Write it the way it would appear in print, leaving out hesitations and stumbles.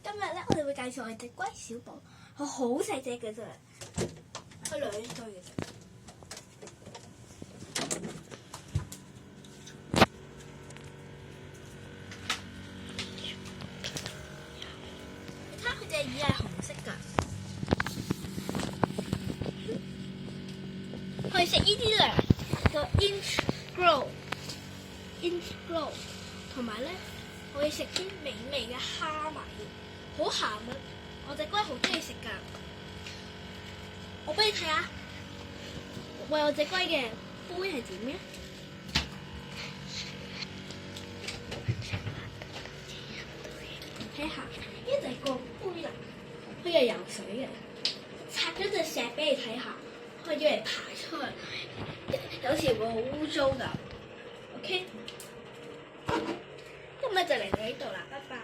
今日咧，我哋會介紹我哋隻龜小寶，佢好細隻嘅啫，佢2歲嘅啫。睇下佢隻耳係紅色㗎，佢食呢啲糧叫 inch grow，同埋咧。我要食啲美味嘅蝦米，好鹹啊！我隻龜好中意食㗎。我俾你睇下，喂，我隻龜嘅杯係點嘅？睇下，呢就係個杯啦，佢係游水嘅。拆咗隻石俾你睇下，佢要嚟爬出去，有時會好污糟㗎。OK。今日就嚟到呢度啦，拜拜。